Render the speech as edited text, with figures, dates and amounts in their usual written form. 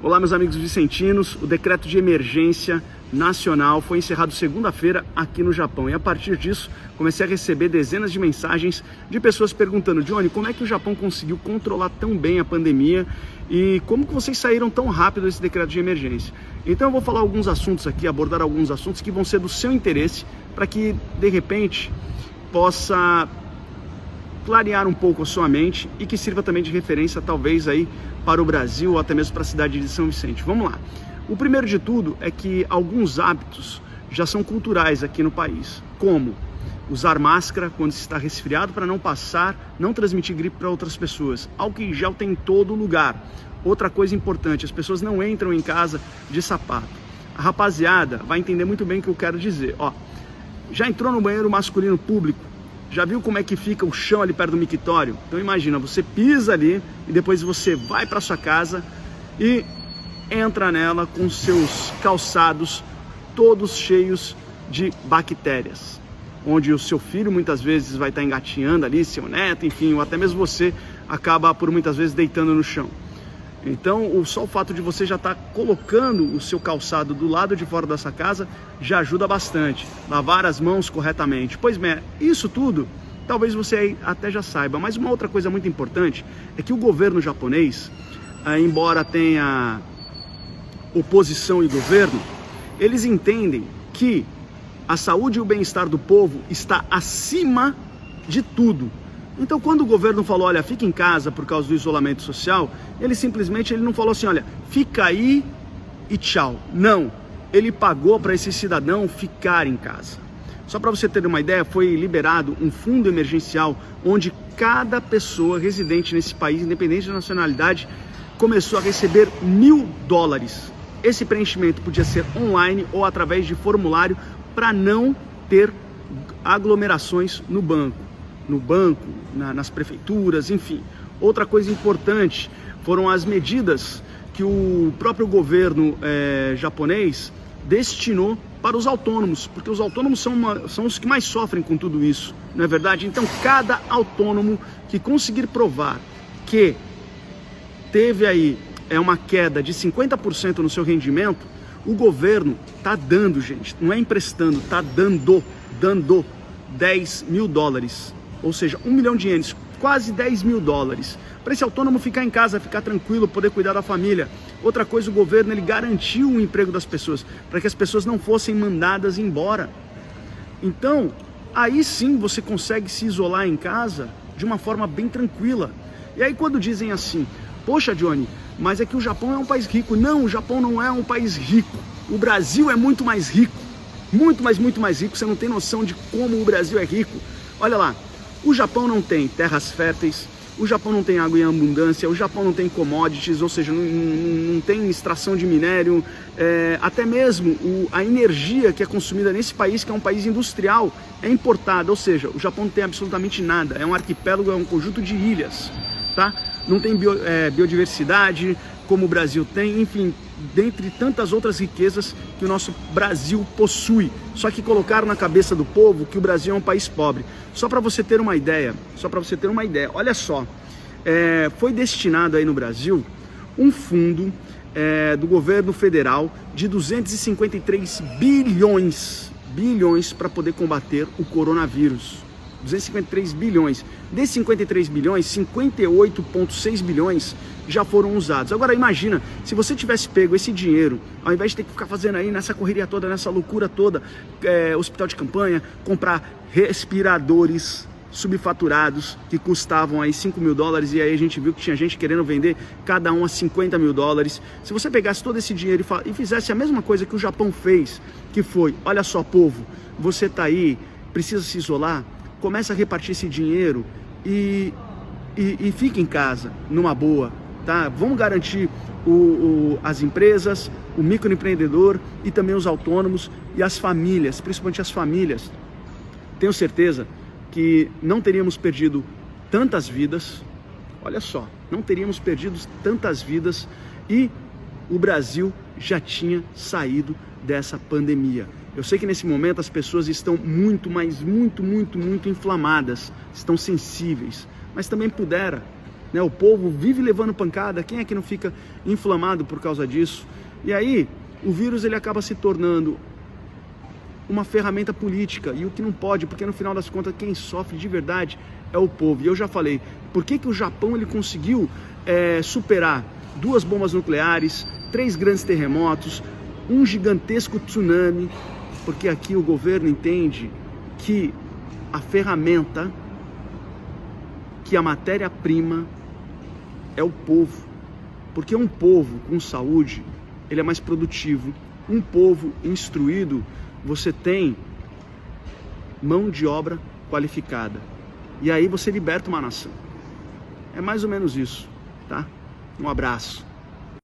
Olá, meus amigos vicentinos. O decreto de emergência nacional foi encerrado segunda-feira aqui no Japão. E a partir disso, comecei a receber dezenas de mensagens de pessoas perguntando: Johnny, como é que o Japão conseguiu controlar tão bem a pandemia e como que vocês saíram tão rápido desse decreto de emergência? Então eu vou falar alguns assuntos aqui, abordar alguns assuntos que vão ser do seu interesse para que, de repente, possa clarear um pouco a sua mente e que sirva também de referência, talvez, aí para o Brasil ou até mesmo para a cidade de São Vicente. Vamos lá. O primeiro de tudo é que alguns hábitos já são culturais aqui no país, como usar máscara quando se está resfriado para não não transmitir gripe para outras pessoas. Álcool em gel tem em todo lugar. Outra coisa importante, as pessoas não entram em casa de sapato. A rapaziada vai entender muito bem o que eu quero dizer. Ó, já entrou no banheiro masculino público? Já viu como é que fica o chão ali perto do mictório? Então imagina, você pisa ali e depois você vai para sua casa e entra nela com seus calçados todos cheios de bactérias. Onde o seu filho muitas vezes vai estar engatinhando ali, seu neto, enfim, ou até mesmo você acaba por muitas vezes deitando no chão. Então, só o fato de você já estar colocando o seu calçado do lado de fora dessa casa já ajuda bastante. Lavar as mãos corretamente. Pois bem, isso tudo, talvez você até já saiba. Mas uma outra coisa muito importante é que o governo japonês, embora tenha oposição e governo, eles entendem que a saúde e o bem-estar do povo está acima de tudo. Então, quando o governo falou, olha, fica em casa por causa do isolamento social, ele não falou assim, olha, fica aí e tchau. Não, ele pagou para esse cidadão ficar em casa. Só para você ter uma ideia, foi liberado um fundo emergencial onde cada pessoa residente nesse país, independente da nacionalidade, começou a receber $1.000. Esse preenchimento podia ser online ou através de formulário para não ter aglomerações no banco, nas prefeituras, enfim. Outra coisa importante foram as medidas que o próprio governo japonês destinou para os autônomos, porque os autônomos são os que mais sofrem com tudo isso, não é verdade? Então, cada autônomo que conseguir provar que teve aí uma queda de 50% no seu rendimento, o governo está dando, gente, não é emprestando, está dando $10.000. Ou seja, 1 milhão de ienes, quase $10.000, para esse autônomo ficar em casa, ficar tranquilo, poder cuidar da família. Outra coisa, o governo ele garantiu o emprego das pessoas, para que as pessoas não fossem mandadas embora. Então, aí sim você consegue se isolar em casa de uma forma bem tranquila. E aí quando dizem assim, poxa Johnny, mas é que o Japão é um país rico. Não, o Japão não é um país rico. O Brasil é muito mais rico. Muito mais rico. Você não tem noção de como o Brasil é rico. Olha lá. O Japão não tem terras férteis, o Japão não tem água em abundância, o Japão não tem commodities, ou seja, não tem extração de minério, até mesmo a energia que é consumida nesse país, que é um país industrial, é importada, ou seja, o Japão não tem absolutamente nada, é um arquipélago, é um conjunto de ilhas, tá? Não tem biodiversidade como o Brasil tem, enfim, dentre tantas outras riquezas que o nosso Brasil possui. Só que colocaram na cabeça do povo que o Brasil é um país pobre. Só para você ter uma ideia, olha só, foi destinado aí no Brasil um fundo do governo federal de 253 bilhões para poder combater o coronavírus. 253 bilhões. Desses 53 bilhões, 58,6 bilhões já foram usados. Agora imagina, se você tivesse pego esse dinheiro, ao invés de ter que ficar fazendo aí nessa correria toda, nessa loucura toda, hospital de campanha, comprar respiradores subfaturados que custavam aí $5.000 e aí a gente viu que tinha gente querendo vender cada um a $50.000. Se você pegasse todo esse dinheiro e fizesse a mesma coisa que o Japão fez, que foi, olha só povo, você tá aí, precisa se isolar, começa a repartir esse dinheiro e fica em casa, numa boa, tá? Vamos garantir as empresas, o microempreendedor e também os autônomos e as famílias, principalmente as famílias. Tenho certeza que não teríamos perdido tantas vidas, olha só, não teríamos perdido tantas vidas e o Brasil já tinha saído dessa pandemia. Eu sei que nesse momento as pessoas estão muito inflamadas, estão sensíveis, mas também né? O povo vive levando pancada, quem é que não fica inflamado por causa disso? E aí, o vírus ele acaba se tornando uma ferramenta política, e o que não pode, porque no final das contas quem sofre de verdade é o povo. E eu já falei, por que o Japão ele conseguiu superar 2 bombas nucleares, 3 grandes terremotos, um gigantesco tsunami? Porque aqui o governo entende que a ferramenta, que a matéria-prima é o povo. Porque um povo com saúde, ele é mais produtivo. Um povo instruído, você tem mão de obra qualificada. E aí você liberta uma nação. É mais ou menos isso, tá? Um abraço.